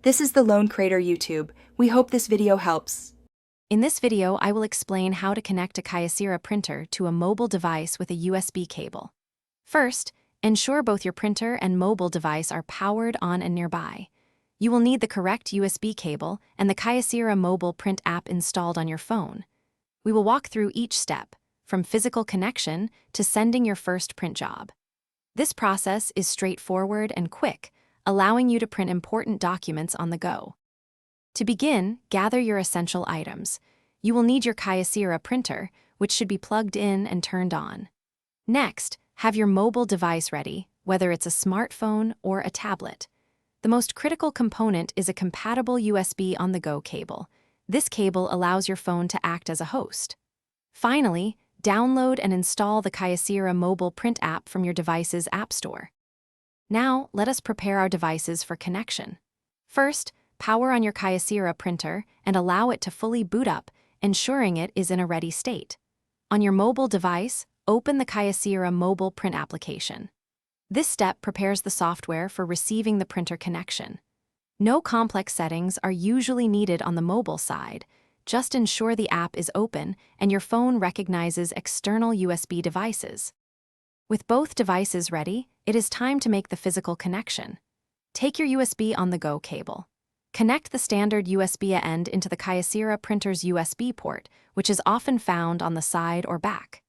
This is the Lone Crater YouTube. We hope this video helps. In this video, I will explain how to connect a Kyocera printer to a mobile device with a USB cable. First, ensure both your printer and mobile device are powered on and nearby. You will need the correct USB cable and the Kyocera mobile print app installed on your phone. We will walk through each step, from physical connection to sending your first print job. This process is straightforward and quick, allowing you to print important documents on the go. To begin, gather your essential items. You will need your Kyocera printer, which should be plugged in and turned on. Next, have your mobile device ready, whether it's a smartphone or a tablet. The most critical component is a compatible USB on-the-go cable. This cable allows your phone to act as a host. Finally, download and install the Kyocera mobile print app from your device's app store. Now, let us prepare our devices for connection. First, power on your Kyocera printer and allow it to fully boot up, ensuring it is in a ready state. On your mobile device, open the Kyocera mobile print application. This step prepares the software for receiving the printer connection. No complex settings are usually needed on the mobile side. Just ensure the app is open and your phone recognizes external USB devices. With both devices ready, it is time to make the physical connection. Take your USB on-the-go cable. Connect the standard USB end into the Kyocera printer's USB port, which is often found on the side or back.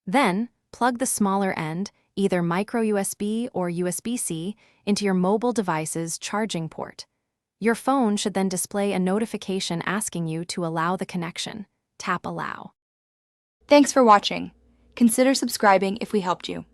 Then, plug the smaller end, either micro USB or USB-C, into your mobile device's charging port. Your phone should then display a notification asking you to allow the connection. Tap Allow. Thanks for watching. Consider subscribing if we helped you.